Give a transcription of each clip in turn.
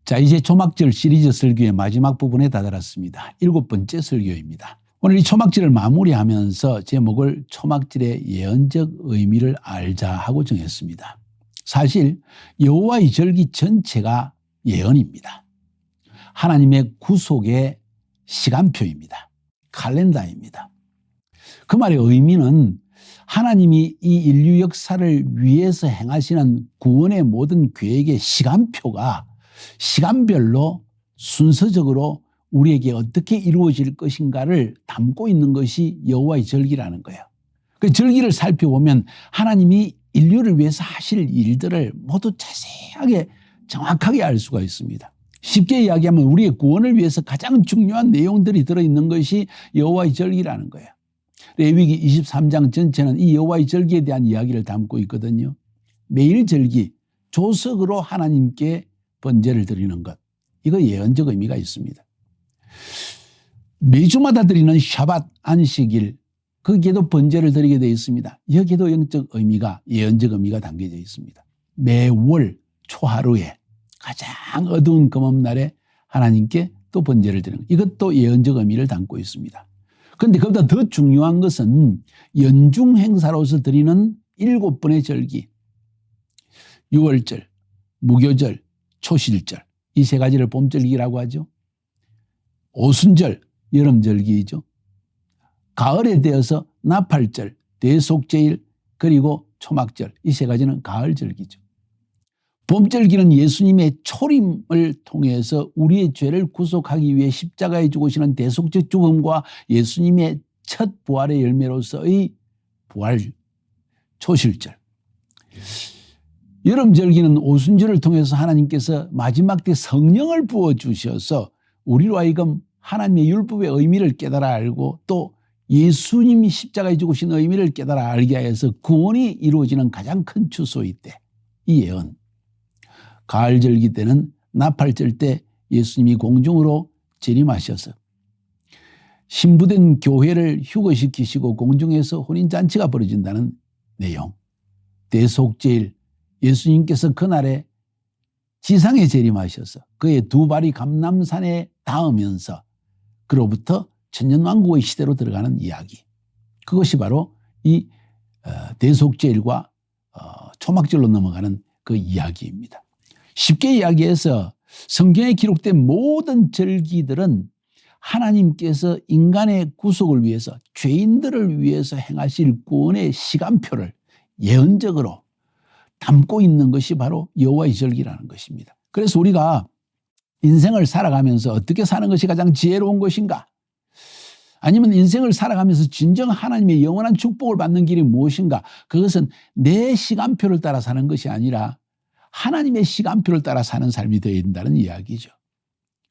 자, 이제 초막절 시리즈 설교의 마지막 부분에 다다랐습니다. 7번째 설교입니다. 오늘 이 초막절을 마무리하면서 제목을 초막절의 예언적 의미를 알자 하고 정했습니다. 사실 여호와의 절기 전체가 예언입니다. 하나님의 구속의 시간표입니다. 칼렌다입니다. 그 말의 의미는 하나님이 이 인류 역사를 위해서 행하시는 구원의 모든 계획의 시간표가 시간별로 순서적으로 우리에게 어떻게 이루어질 것인가를 담고 있는 것이 여호와의 절기라는 거예요. 그 절기를 살펴보면 하나님이 인류를 위해서 하실 일들을 모두 자세하게 정확하게 알 수가 있습니다. 쉽게 이야기하면 우리의 구원을 위해서 가장 중요한 내용들이 들어있는 것이 여호와의 절기라는 거예요. 레위기 23장 전체는 이 여호와의 절기에 대한 이야기를 담고 있거든요. 매일 절기, 조석으로 하나님께 번제를 드리는 것, 이거 예언적 의미가 있습니다. 매주마다 드리는 샤밧 안식일, 거기에도 번제를 드리게 되어 있습니다. 여기에도 영적 의미가, 예언적 의미가 담겨져 있습니다. 매월 초하루에 가장 어두운 금음날에 하나님께 또 번제를 드리는 것, 이것도 예언적 의미를 담고 있습니다. 그런데 그보다 더 중요한 것은 연중 행사로서 드리는 7번의 절기, 유월절, 무교절, 초실절, 이 세 가지를 봄절기라고 하죠. 오순절, 여름절기이죠. 가을에 되어서 나팔절, 대속제일, 그리고 초막절, 이 세 가지는 가을절기죠. 봄절기는 예수님의 초림을 통해서 우리의 죄를 구속하기 위해 십자가에 죽으시는 대속적 죽음과 예수님의 첫 부활의 열매로서의 부활, 초실절. 여름절기는 오순절을 통해서 하나님께서 마지막 때 성령을 부어주셔서 우리로 하여금 하나님의 율법의 의미를 깨달아 알고 또 예수님이 십자가에 죽으신 의미를 깨달아 알게 하여서 구원이 이루어지는 가장 큰 추수의 때, 이 예언. 가을절기 때는 나팔절 때 예수님이 공중으로 재림하셔서 신부된 교회를 휴거시키시고 공중에서 혼인잔치가 벌어진다는 내용. 대속제일, 예수님께서 그날에 지상에 재림하셔서 그의 두 발이 감람산에 닿으면서 그로부터 천년왕국의 시대로 들어가는 이야기. 그것이 바로 이 대속제일과 초막절로 넘어가는 그 이야기입니다. 쉽게 이야기해서 성경에 기록된 모든 절기들은 하나님께서 인간의 구속을 위해서, 죄인들을 위해서 행하실 구원의 시간표를 예언적으로 담고 있는 것이 바로 여호와의 절기라는 것입니다. 그래서 우리가 인생을 살아가면서 어떻게 사는 것이 가장 지혜로운 것인가? 아니면 인생을 살아가면서 진정 하나님의 영원한 축복을 받는 길이 무엇인가? 그것은 내 시간표를 따라 사는 것이 아니라 하나님의 시간표를 따라 사는 삶이 되어야 된다는 이야기죠.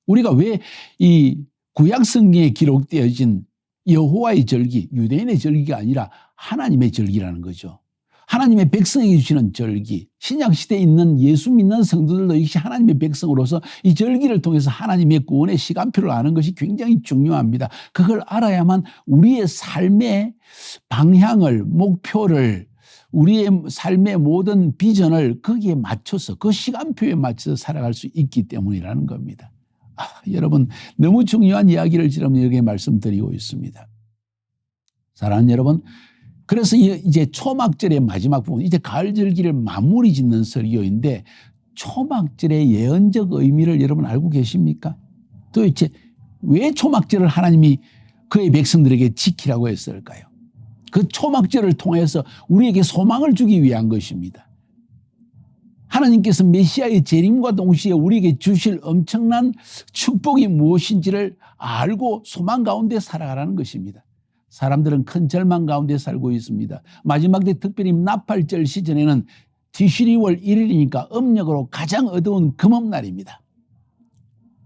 우리가 왜 이 구약 성경에 기록되어진 여호와의 절기, 유대인의 절기가 아니라 하나님의 절기라는 거죠. 하나님의 백성에게 주시는 절기, 신약시대에 있는 예수 믿는 성도들도 역시 하나님의 백성으로서 이 절기를 통해서 하나님의 구원의 시간표를 아는 것이 굉장히 중요합니다. 그걸 알아야만 우리의 삶의 방향을, 목표를, 우리의 삶의 모든 비전을 거기에 맞춰서, 그 시간표에 맞춰서 살아갈 수 있기 때문이라는 겁니다. 여러분, 너무 중요한 이야기를 지금 여기에 말씀드리고 있습니다. 사랑하는 여러분, 그래서 이제 초막절의 마지막 부분, 이제 가을절기를 마무리 짓는 설교인데 초막절의 예언적 의미를 여러분 알고 계십니까? 도대체 왜 초막절을 하나님이 그의 백성들에게 지키라고 했을까요? 그 초막절을 통해서 우리에게 소망을 주기 위한 것입니다. 하나님께서 메시아의 재림과 동시에 우리에게 주실 엄청난 축복이 무엇인지를 알고 소망 가운데 살아가라는 것입니다. 사람들은 큰 절망 가운데 살고 있습니다. 마지막 때 특별히 나팔절 시즌에는 티시리월 1일이니까 음력으로 가장 어두운 금음날입니다.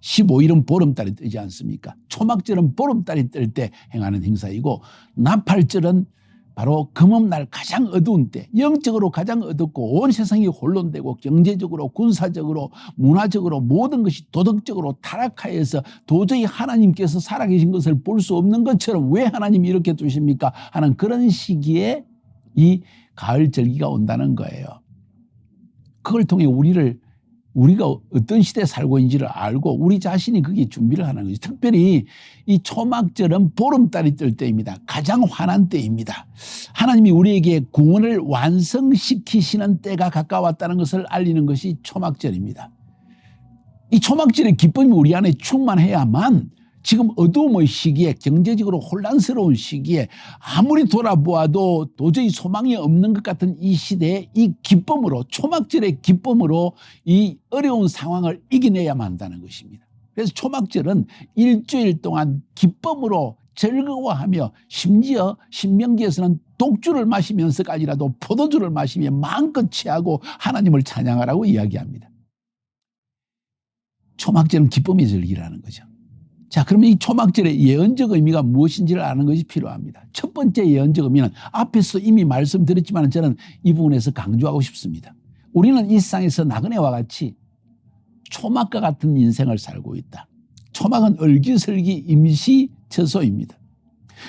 15일은 보름달이 뜨지 않습니까? 초막절은 보름달이 뜰 때 행하는 행사이고 나팔절은 바로 금음날 가장 어두운 때, 영적으로 가장 어둡고 온 세상이 혼돈되고 경제적으로, 군사적으로, 문화적으로 모든 것이 도덕적으로 타락하여서 도저히 하나님께서 살아계신 것을 볼 수 없는 것처럼 왜 하나님이 이렇게 두십니까? 하는 그런 시기에 이 가을절기가 온다는 거예요. 그걸 통해 우리를 우리가 어떤 시대에 살고 있는지를 알고 우리 자신이 거기에 준비를 하는 거죠. 특별히 이 초막절은 보름달이 뜰 때입니다. 가장 환한 때입니다. 하나님이 우리에게 구원을 완성시키시는 때가 가까웠다는 것을 알리는 것이 초막절입니다. 이 초막절의 기쁨이 우리 안에 충만해야만 지금 어두움의 시기에, 경제적으로 혼란스러운 시기에 아무리 돌아보아도 도저히 소망이 없는 것 같은 이 시대에 이 기쁨으로, 초막절의 기쁨으로 이 어려운 상황을 이겨내야만 한다는 것입니다. 그래서 초막절은 일주일 동안 기쁨으로 즐거워하며, 심지어 신명기에서는 독주를 마시면서까지라도 포도주를 마시며 마음껏 취하고 하나님을 찬양하라고 이야기합니다. 초막절은 기쁨의 절기라는 거죠. 자, 그러면 이 초막절의 예언적 의미가 무엇인지를 아는 것이 필요합니다. 첫 번째 예언적 의미는 앞에서 이미 말씀드렸지만 저는 이 부분에서 강조하고 싶습니다. 우리는 이 세상에서 나그네와 같이 초막과 같은 인생을 살고 있다. 초막은 얼기설기 임시 처소입니다.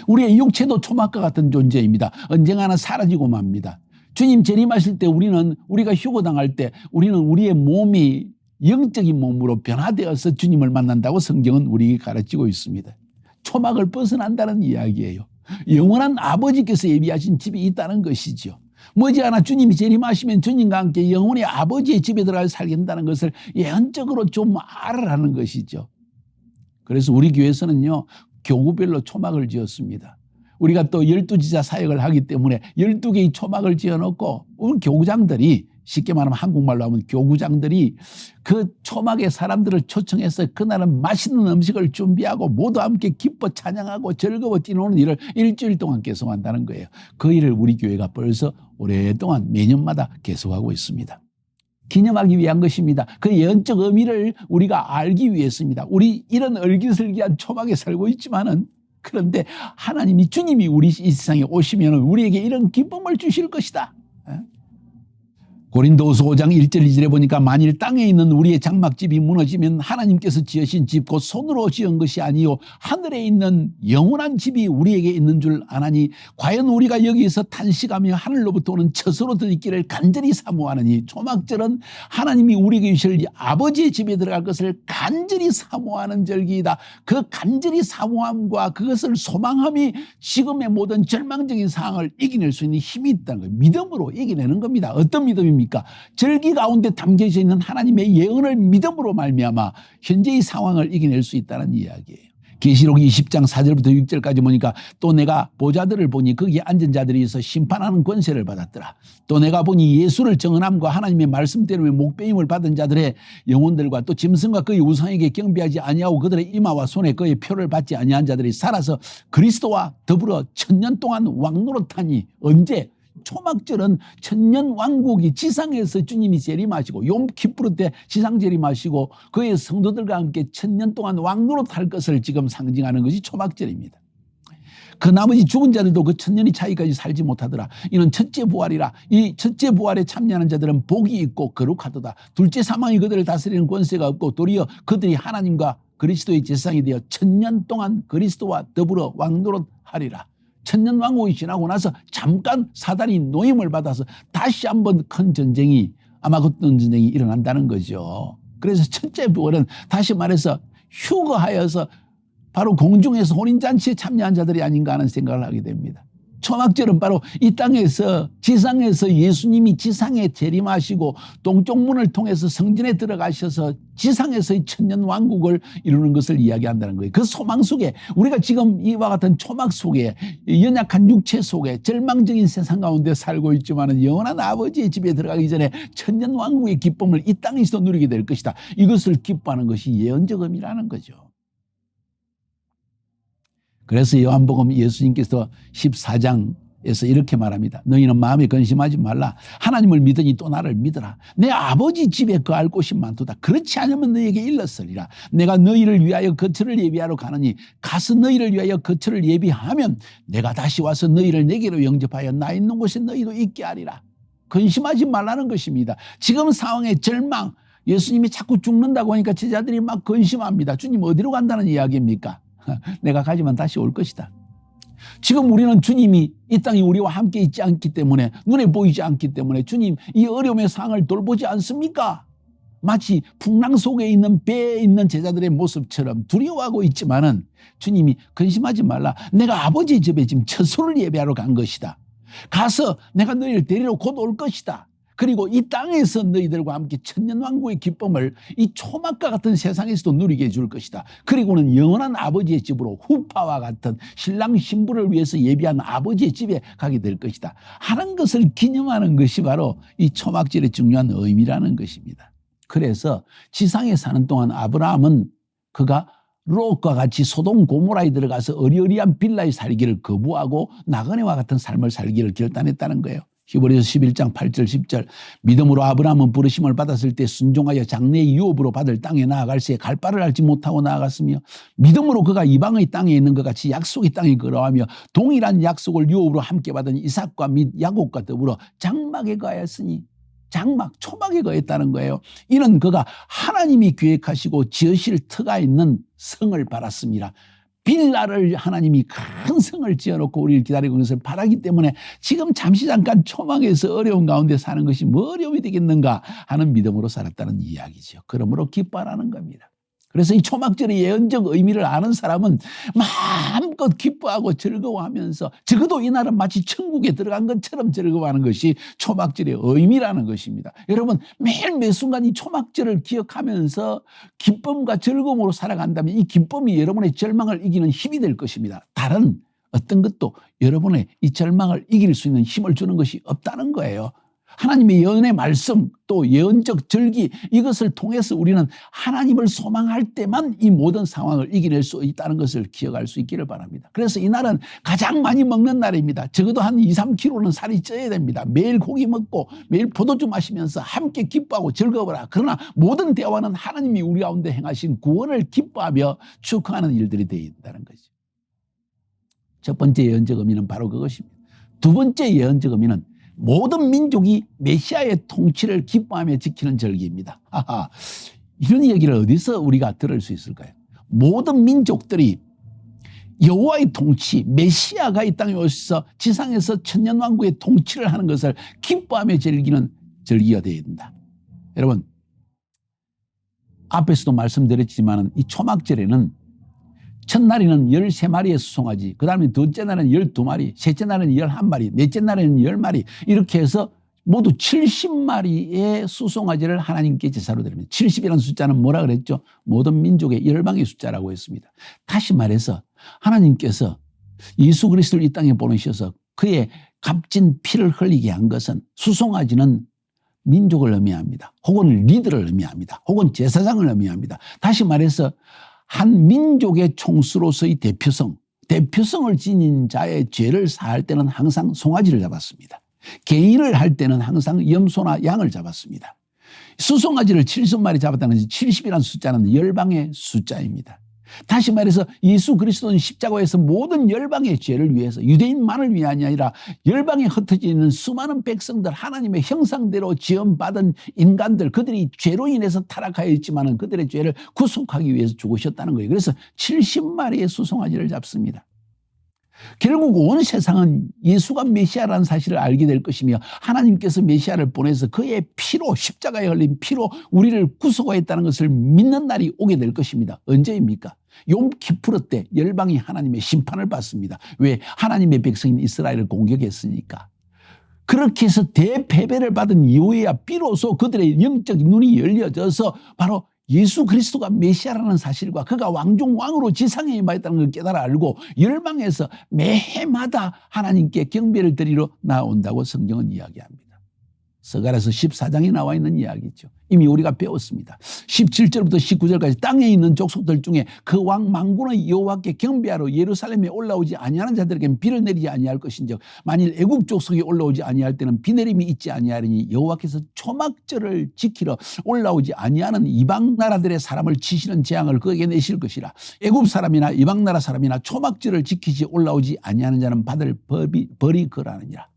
우리의 육체도 초막과 같은 존재입니다. 언젠가는 사라지고 맙니다. 주님 재림하실 때 우리가 휴거당할 때 우리는 우리의 몸이 영적인 몸으로 변화되어서 주님을 만난다고 성경은 우리에게 가르치고 있습니다. 초막을 벗어난다는 이야기예요. 영원한 아버지께서 예비하신 집이 있다는 것이죠. 머지않아 주님이 재림하시면 주님과 함께 영원히 아버지의 집에 들어가 살게 된다는 것을 예언적으로 좀 알아라는 것이죠. 그래서 우리 교회에서는요, 교구별로 초막을 지었습니다. 우리가 또 12지자 사역을 하기 때문에 12개의 초막을 지어놓고 우리 교구장들이, 쉽게 말하면 한국말로 하면 교구장들이 그 초막의 사람들을 초청해서 그날은 맛있는 음식을 준비하고 모두 함께 기뻐 찬양하고 즐거워 뛰노는 일을 일주일 동안 계속한다는 거예요. 그 일을 우리 교회가 벌써 오랫동안 매년마다 계속하고 있습니다. 기념하기 위한 것입니다. 그 예언적 의미를 우리가 알기 위해서입니다. 우리 이런 얼기설기한 초막에 살고 있지만은, 그런데 하나님이, 주님이 우리 이 세상에 오시면 우리에게 이런 기쁨을 주실 것이다. 고린도후서 5장 1절 2절에 보니까 만일 땅에 있는 우리의 장막집이 무너지면 하나님께서 지으신 집 곧 손으로 지은 것이 아니요 하늘에 있는 영원한 집이 우리에게 있는 줄 아나니 과연 우리가 여기서 탄식하며 하늘로부터 오는 처소로 들있기를 간절히 사모하느니. 초막절은 하나님이 우리에게 주실 아버지의 집에 들어갈 것을 간절히 사모하는 절기이다. 그 간절히 사모함과 그것을 소망함이 지금의 모든 절망적인 상황을 이겨낼 수 있는 힘이 있다는 거예요. 믿음으로 이겨내는 겁니다. 어떤 믿음입니까? 절기 가운데 담겨져 있는 하나님의 예언을 믿음으로 말미암아 현재의 상황을 이겨낼 수 있다는 이야기예요. 계시록 20장 4절부터 6절까지 보니까 또 내가 보좌들을 보니 거기에 앉은 자들이 있어 심판하는 권세를 받았더라. 또 내가 보니 예수를 정언함과 하나님의 말씀대로 목배임을 받은 자들의 영혼들과 또 짐승과 그의 우상에게 경배하지 아니하고 그들의 이마와 손에 그의 표를 받지 아니한 자들이 살아서 그리스도와 더불어 1000년 동안 왕노릇하니. 언제? 초막절은 천년 왕국이 지상에서 주님이 재림하시고 욤키푸르 때 지상 재림하시고 그의 성도들과 함께 1000년 동안 왕노릇할 것을 지금 상징하는 것이 초막절입니다. 그 나머지 죽은 자들도 그 1000년의 차이까지 살지 못하더라. 이는 첫째 부활이라. 이 첫째 부활에 참여하는 자들은 복이 있고 거룩하도다. 둘째 사망이 그들을 다스리는 권세가 없고 도리어 그들이 하나님과 그리스도의 제사장이 되어 1000년 동안 그리스도와 더불어 왕노릇하리라. 1000년 왕국이 지나고 나서 잠깐 사단이 노임을 받아서 다시 한번 큰 전쟁이, 아마 어떤 전쟁이 일어난다는 거죠. 그래서 첫째 부활은 다시 말해서 휴거하여서 바로 공중에서 혼인잔치에 참여한 자들이 아닌가 하는 생각을 하게 됩니다. 초막절은 바로 이 땅에서, 지상에서 예수님이 지상에 재림하시고 동쪽 문을 통해서 성전에 들어가셔서 지상에서의 천년 왕국을 이루는 것을 이야기한다는 거예요. 그 소망 속에, 우리가 지금 이와 같은 초막 속에, 연약한 육체 속에 절망적인 세상 가운데 살고 있지만 영원한 아버지의 집에 들어가기 전에 천년 왕국의 기쁨을 이 땅에서도 누리게 될 것이다. 이것을 기뻐하는 것이 예언적 의미라는 거죠. 그래서 요한복음 예수님께서 14장에서 이렇게 말합니다. 너희는 마음에 근심하지 말라. 하나님을 믿으니 또 나를 믿으라. 내 아버지 집에 거할 곳이 많도다. 그렇지 않으면 너희에게 일렀으리라. 내가 너희를 위하여 거처를 예비하러 가느니 가서 너희를 위하여 거처를 예비하면 내가 다시 와서 너희를 내게로 영접하여 나 있는 곳에 너희도 있게 하리라. 근심하지 말라는 것입니다. 지금 상황의 절망, 예수님이 자꾸 죽는다고 하니까 제자들이 막 근심합니다. 주님 어디로 간다는 이야기입니까? 내가 가지만 다시 올 것이다. 지금 우리는 주님이 이 땅에 우리와 함께 있지 않기 때문에, 눈에 보이지 않기 때문에 주님 이 어려움의 상황을 돌보지 않습니까? 마치 풍랑 속에 있는 배에 있는 제자들의 모습처럼 두려워하고 있지만은 주님이 근심하지 말라. 내가 아버지 집에 지금 처소를 예배하러 간 것이다. 가서 내가 너희를 데리러 곧 올 것이다. 그리고 이 땅에서 너희들과 함께 천년왕국의 기쁨을 이 초막과 같은 세상에서도 누리게 해줄 것이다. 그리고는 영원한 아버지의 집으로 후파와 같은 신랑 신부를 위해서 예비한 아버지의 집에 가게 될 것이다 하는 것을 기념하는 것이 바로 이 초막절의 중요한 의미라는 것입니다. 그래서 지상에 사는 동안 아브라함은 그가 롯과 같이 소돔 고모라에 들어가서 어리어리한 빌라에 살기를 거부하고 나그네와 같은 삶을 살기를 결단했다는 거예요. 히브리서 11장 8절 10절 믿음으로 아브라함은 부르심을 받았을 때 순종하여 장래의 유업으로 받을 땅에 나아갈새 갈 바를 알지 못하고 나아갔으며 믿음으로 그가 이방의 땅에 있는 것 같이 약속의 땅에 걸어가며 동일한 약속을 유업으로 함께 받은 이삭과 및 야곱과 더불어 장막에 거하였으니 장막, 초막에 거했다는 거예요. 이는 그가 하나님이 계획하시고 지으실 터가 있는 성을 바랐습니다. 빌라를 하나님이 큰 성을 지어놓고 우리를 기다리고 있는 것을 바라기 때문에 지금 잠시 잠깐 초막에서 어려운 가운데 사는 것이 뭐 어려움이 되겠는가 하는 믿음으로 살았다는 이야기죠. 그러므로 기뻐하라는 겁니다. 그래서 이 초막절의 예언적 의미를 아는 사람은 마음껏 기뻐하고 즐거워하면서 적어도 이날은 마치 천국에 들어간 것처럼 즐거워하는 것이 초막절의 의미라는 것입니다. 여러분 매일 매 순간 이 초막절을 기억하면서 기쁨과 즐거움으로 살아간다면 이 기쁨이 여러분의 절망을 이기는 힘이 될 것입니다. 다른 어떤 것도 여러분의 이 절망을 이길 수 있는 힘을 주는 것이 없다는 거예요. 하나님의 예언의 말씀 또 예언적 절기 이것을 통해서 우리는 하나님을 소망할 때만 이 모든 상황을 이겨낼 수 있다는 것을 기억할 수 있기를 바랍니다. 그래서 이날은 가장 많이 먹는 날입니다. 적어도 한 2, 3kg는 살이 쪄야 됩니다. 매일 고기 먹고 매일 포도주 마시면서 함께 기뻐하고 즐거워라. 그러나 모든 대화는 하나님이 우리 가운데 행하신 구원을 기뻐하며 축하하는 일들이 되어야 된다는 거죠. 첫 번째 예언적 의미는 바로 그것입니다. 두 번째 예언적 의미는 모든 민족이 메시아의 통치를 기뻐하며 지키는 절기입니다. 아하, 이런 얘기를 어디서 우리가 들을 수 있을까요? 모든 민족들이 여호와의 통치, 메시아가 이 땅에 오셔서 지상에서 천년왕국의 통치를 하는 것을 기뻐하며 즐기는 절기가 되어야 된다. 여러분, 앞에서도 말씀드렸지만 이 초막절에는 첫날에는 13마리의 수송아지, 그 다음에 둘째 날에는 12마리, 셋째 날에는 11마리, 넷째 날에는 10마리 이렇게 해서 모두 70마리의 수송아지를 하나님께 제사로 드립니다. 70이라는 숫자는 뭐라 그랬죠? 모든 민족의 열방의 숫자라고 했습니다. 다시 말해서 하나님께서 예수 그리스도를 이 땅에 보내셔서 그의 값진 피를 흘리게 한 것은 수송아지는 민족을 의미합니다. 혹은 리더를 의미합니다. 혹은 제사장을 의미합니다. 다시 말해서 한 민족의 총수로서의 대표성을 지닌 자의 죄를 사할 때는 항상 송아지를 잡았습니다. 개인을 할 때는 항상 염소나 양을 잡았습니다. 수송아지를 70마리 잡았다는 것이 70이라는 숫자는 열방의 숫자입니다. 다시 말해서 예수 그리스도는 십자가에서 모든 열방의 죄를 위해서 유대인만을 위함이 아니라 열방에 흩어져 있는 수많은 백성들 하나님의 형상대로 지음받은 인간들 그들이 죄로 인해서 타락하여 있지만 그들의 죄를 구속하기 위해서 죽으셨다는 거예요. 그래서 70마리의 수송아지를 잡습니다. 결국 온 세상은 예수가 메시아라는 사실을 알게 될 것이며 하나님께서 메시아를 보내서 그의 피로 십자가에 흘린 피로 우리를 구속하였다는 것을 믿는 날이 오게 될 것입니다. 언제입니까? 욤키푸르 때 열방이 하나님의 심판을 받습니다. 왜? 하나님의 백성인 이스라엘을 공격했으니까. 그렇게 해서 대패배를 받은 이후에야 비로소 그들의 영적 눈이 열려져서 바로 예수 그리스도가 메시아라는 사실과 그가 왕중왕으로 지상에 임하였다는 걸 깨달아 알고 열방에서 매해마다 하나님께 경배를 드리러 나온다고 성경은 이야기합니다. 스가랴서 14장에 나와 있는 이야기죠. 이미 우리가 배웠습니다. 17절부터 19절까지 땅에 있는 족속들 중에 그 왕 만군의 여호와께 경배하러 예루살렘에 올라오지 아니하는 자들에게는 비를 내리지 아니할 것인즉 만일 애국 족속이 올라오지 아니할 때는 비 내림이 있지 아니하리니 여호와께서 초막절을 지키러 올라오지 아니하는 이방 나라들의 사람을 치시는 재앙을 그에게 내실 것이라. 애국 사람이나 이방 나라 사람이나 초막절을 지키지 올라오지 아니하는 자는 받을 벌이 그러하느니라.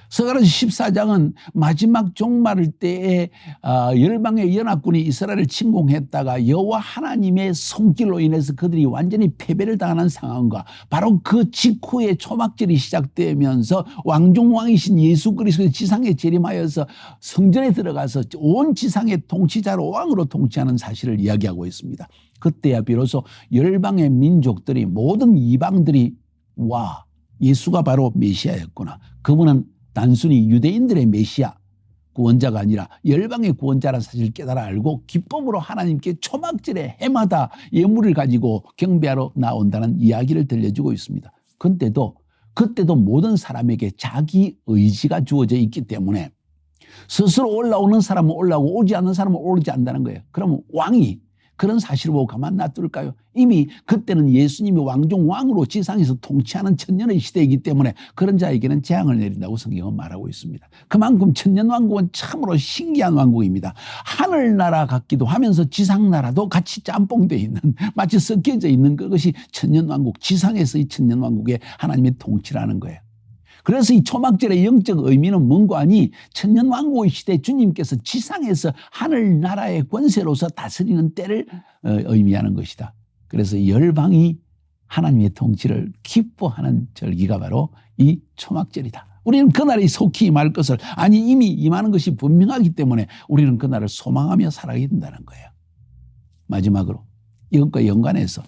스가랴서 14장은 마지막 종말 때에 열방의 연합군이 이스라엘을 침공했다가 여호와 하나님의 손길로 인해서 그들이 완전히 패배를 당하는 상황과 바로 그 직후에 초막절이 시작되면서 왕중왕이신 예수 그리스도의 지상에 재림하여서 성전에 들어가서 온 지상의 통치자로 왕으로 통치하는 사실을 이야기하고 있습니다. 그때야 비로소 열방의 민족들이 모든 이방들이 와 예수가 바로 메시아였구나. 그분은 단순히 유대인들의 메시아 구원자가 아니라 열방의 구원자라는 사실을 깨달아 알고 기쁨으로 하나님께 초막절에 해마다 예물을 가지고 경배하러 나온다는 이야기를 들려주고 있습니다. 그때도 모든 사람에게 자기 의지가 주어져 있기 때문에 스스로 올라오는 사람은 올라오고 오지 않는 사람은 오르지 않는다는 거예요. 그러면 왕이 그런 사실을 보고 가만 놔둘까요? 이미 그때는 예수님이 왕중왕으로 지상에서 통치하는 천년의 시대이기 때문에 그런 자에게는 재앙을 내린다고 성경은 말하고 있습니다. 그만큼 천년왕국은 참으로 신기한 왕국입니다. 하늘나라 같기도 하면서 지상나라도 같이 짬뽕되어 있는 마치 섞여져 있는 그것이 천년왕국, 지상에서의 천년왕국의 하나님의 통치라는 거예요. 그래서 이 초막절의 영적 의미는 뭔가 하니 천년왕국의 시대 주님께서 지상에서 하늘나라의 권세로서 다스리는 때를 의미하는 것이다. 그래서 열방이 하나님의 통치를 기뻐하는 절기가 바로 이 초막절이다. 우리는 그날이 속히 임할 것을 이미 임하는 것이 분명하기 때문에 우리는 그날을 소망하며 살아야 된다는 거예요. 마지막으로 이것과 연관해서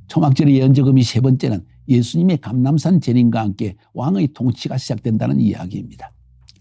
초막절의 예언적 의미 세 번째는 예수님의 감람산 재림과 함께 왕의 통치가 시작된다는 이야기입니다.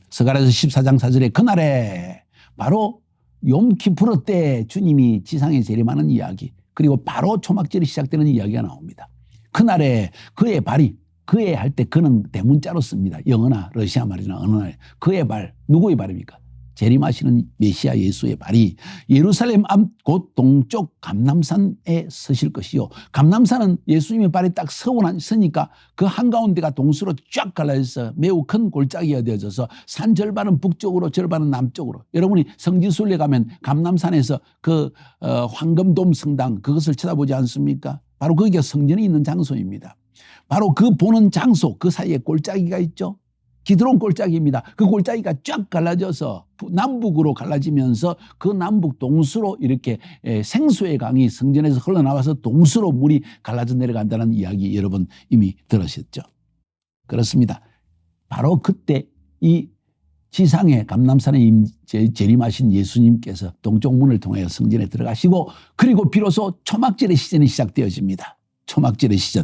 스가랴서 14장 4절에 그날에 바로 욤키푸르 때 주님이 지상에 재림하는 이야기, 그리고 바로 초막절이 시작되는 이야기가 나옵니다. 그날에 그의 발이, 그의 할 때 그는 대문자로 씁니다. 영어나 러시아 말이나 어느 날 그의 발, 누구의 발입니까? 재림하시는 메시아 예수의 발이 예루살렘 앞 곧 동쪽 감람산에 서실 것이요. 감람산은 예수님의 발이 딱 서니까 그 한가운데가 동수로 쫙 갈라져서 매우 큰 골짜기가 되어져서 산 절반은 북쪽으로 절반은 남쪽으로. 여러분이 성지순례 가면 감람산에서 그 황금돔 성당 그것을 쳐다보지 않습니까? 바로 거기가 성전이 있는 장소입니다. 바로 그 보는 장소 그 사이에 골짜기가 있죠. 기드론 골짜기입니다. 그 골짜기가 쫙 갈라져서 남북으로 갈라지면서 그 남북 동수로 이렇게 생수의 강이 성전에서 흘러나와서 동수로 물이 갈라져 내려간다는 이야기 여러분 이미 들으셨죠? 그렇습니다. 바로 그때 이 지상의 감람산에 재림하신 예수님께서 동쪽 문을 통해 성전에 들어가시고 그리고 비로소 초막절의 시즌이 시작되어집니다. 초막절의 시즌,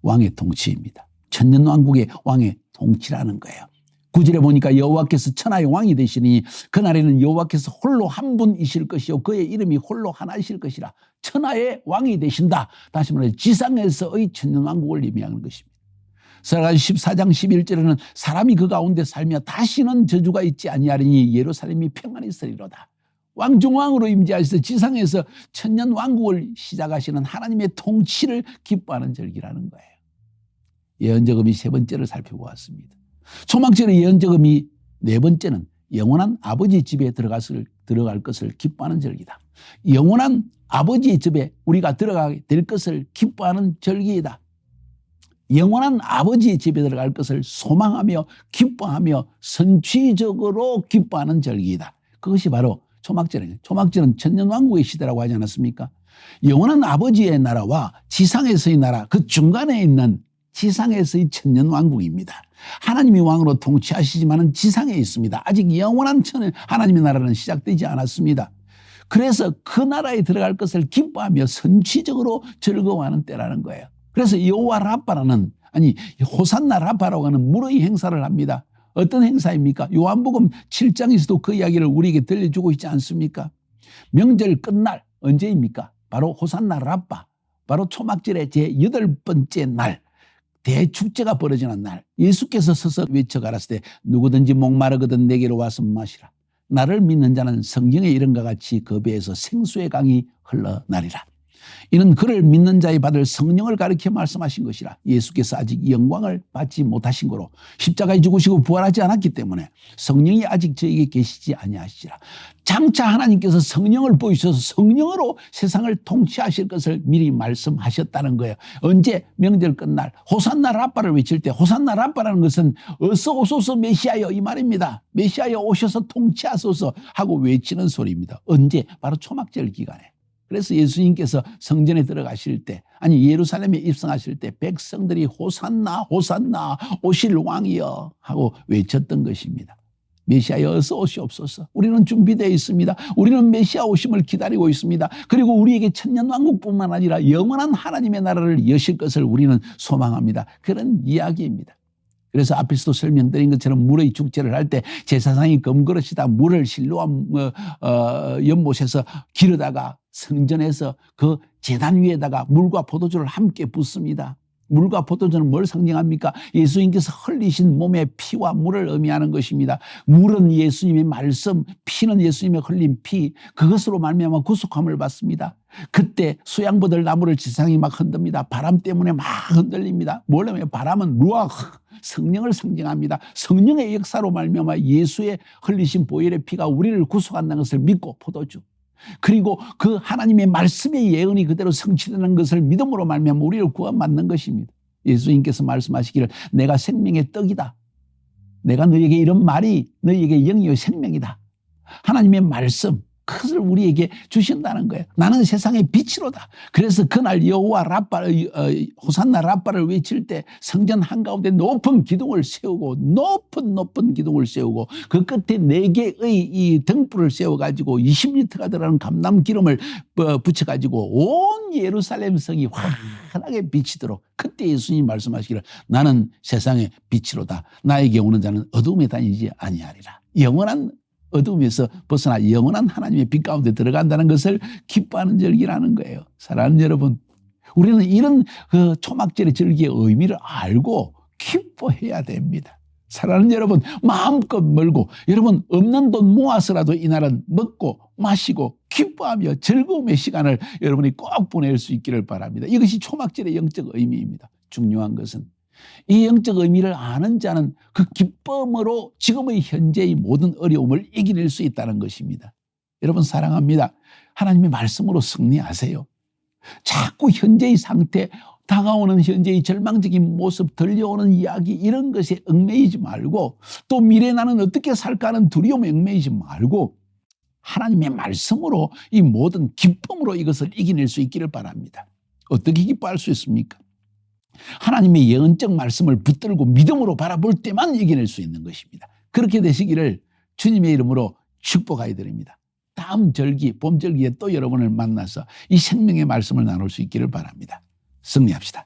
왕의 통치입니다. 천년왕국의 왕의 통치라는 거예요. 9절에 보니까 여호와께서 천하의 왕이 되시니 그날에는 여호와께서 홀로 한 분이실 것이요 그의 이름이 홀로 하나이실 것이라. 천하의 왕이 되신다. 다시 말해 지상에서의 천년왕국을 의미하는 것입니다. 스가랴 14장 11절에는 사람이 그 가운데 살며 다시는 저주가 있지 아니하리니 예루살렘이 평안히 있으리로다. 왕중왕으로 임재하셔서 지상에서 천년왕국을 시작하시는 하나님의 통치를 기뻐하는 절기라는 거예요. 예언적 의미 세 번째를 살펴보았습니다. 초막절의 예언적 의미 네 번째는 영원한 아버지 집에 들어갈 것을 기뻐하는 절기다. 영원한 아버지의 집에 우리가 들어가게 될 것을 기뻐하는 절기이다. 영원한 아버지의 집에 들어갈 것을 소망하며 기뻐하며 선취적으로 기뻐하는 절기이다. 그것이 바로 초막절이에요. 초막절은 천년왕국의 시대라고 하지 않았습니까? 영원한 아버지의 나라와 지상에서의 나라 그 중간에 있는 지상에서의 천년왕국입니다. 하나님이 왕으로 통치하시지만 지상에 있습니다. 아직 영원한 하나님의 나라는 시작되지 않았습니다. 그래서 그 나라에 들어갈 것을 기뻐하며 선취적으로 즐거워하는 때라는 거예요. 그래서 여호와 라파라는 호산나 라파라고 하는 물의 행사를 합니다. 어떤 행사입니까? 요한복음 7장에서도 그 이야기를 우리에게 들려주고 있지 않습니까? 명절 끝날 언제입니까? 바로 호산나 라파, 바로 초막절의 제8번째 날 대축제가 벌어지는 날 예수께서 서서 외쳐 가라사대 누구든지 목마르거든 내게로 와서 마시라. 나를 믿는 자는 성경에 이른과 같이 그 배에서 생수의 강이 흘러나리라. 이는 그를 믿는 자의 받을 성령을 가리켜 말씀하신 것이라. 예수께서 아직 영광을 받지 못하신 거로 십자가에 죽으시고 부활하지 않았기 때문에 성령이 아직 저에게 계시지 아니하시리라. 장차 하나님께서 성령을 보이셔서 성령으로 세상을 통치하실 것을 미리 말씀하셨다는 거예요. 언제? 명절 끝날 호산나 라빠를 외칠 때, 호산나 라빠라는 것은 어서 오소서 메시아여 이 말입니다. 메시아여 오셔서 통치하소서 하고 외치는 소리입니다. 언제? 바로 초막절 기간에. 그래서 예수님께서 성전에 들어가실 때, 아니 예루살렘에 입성하실 때 백성들이 호산나 호산나 오실 왕이여 하고 외쳤던 것입니다. 메시아여 어서 오시옵소서. 우리는 준비되어 있습니다. 우리는 메시아 오심을 기다리고 있습니다. 그리고 우리에게 천년왕국뿐만 아니라 영원한 하나님의 나라를 여실 것을 우리는 소망합니다. 그런 이야기입니다. 그래서 앞에서도 설명드린 것처럼 물의 축제를 할 때 제사장이 금그릇에다 물을 실로암 연못에서 기르다가 성전에서 그 제단 위에다가 물과 포도주를 함께 붓습니다. 물과 포도주는 뭘 상징합니까? 예수님께서 흘리신 몸의 피와 물을 의미하는 것입니다. 물은 예수님의 말씀, 피는 예수님의 흘린 피, 그것으로 말미암아 구속함을 받습니다. 그때 수양보들 나무를 지상이 막 흔듭니다. 바람 때문에 막 흔들립니다. 뭐냐면 바람은 루아흐, 성령을 상징합니다. 성령의 역사로 말미암아 예수의 흘리신 보혈의 피가 우리를 구속한다는 것을 믿고 포도주, 그리고 그 하나님의 말씀의 예언이 그대로 성취되는 것을 믿음으로 말미암아 우리를 구원받는 것입니다. 예수님께서 말씀하시기를 내가 생명의 떡이다. 내가 너에게 이런 말이 너에게 영이요 생명이다. 하나님의 말씀, 그것을 우리에게 주신다는 거예요. 나는 세상의 빛이로다. 그래서 그날 여호와 라빠, 호산나 라빠를 외칠 때 성전 한가운데 높은 기둥을 세우고 높은 기둥을 세우고 그 끝에 4개의 이 등불을 세워가지고 20리터가 들어가는 감람 기름을 붙여가지고 온 예루살렘 성이 환하게 비치도록, 그때 예수님이 말씀하시기를 나는 세상의 빛이로다. 나에게 오는 자는 어두움에 다니지 아니하리라. 영원한 어둠에서 벗어나 영원한 하나님의 빛 가운데 들어간다는 것을 기뻐하는 절기라는 거예요. 사랑하는 여러분, 우리는 이런 그 초막절의 절기의 의미를 알고 기뻐해야 됩니다. 사랑하는 여러분, 마음껏 멀고 여러분 없는 돈 모아서라도 이날은 먹고 마시고 기뻐하며 즐거움의 시간을 여러분이 꼭 보낼 수 있기를 바랍니다. 이것이 초막절의 영적 의미입니다. 중요한 것은 이 영적 의미를 아는 자는 그 기쁨으로 지금의 현재의 모든 어려움을 이겨낼 수 있다는 것입니다. 여러분 사랑합니다. 하나님의 말씀으로 승리하세요. 자꾸 현재의 상태, 다가오는 현재의 절망적인 모습, 들려오는 이야기 이런 것에 얽매이지 말고, 또 미래 나는 어떻게 살까 하는 두려움에 얽매이지 말고 하나님의 말씀으로 이 모든 기쁨으로 이것을 이겨낼 수 있기를 바랍니다. 어떻게 기뻐할 수 있습니까? 하나님의 예언적 말씀을 붙들고 믿음으로 바라볼 때만 이겨낼 수 있는 것입니다. 그렇게 되시기를 주님의 이름으로 축복하여 드립니다. 다음 절기, 봄절기에 또 여러분을 만나서 이 생명의 말씀을 나눌 수 있기를 바랍니다. 승리합시다.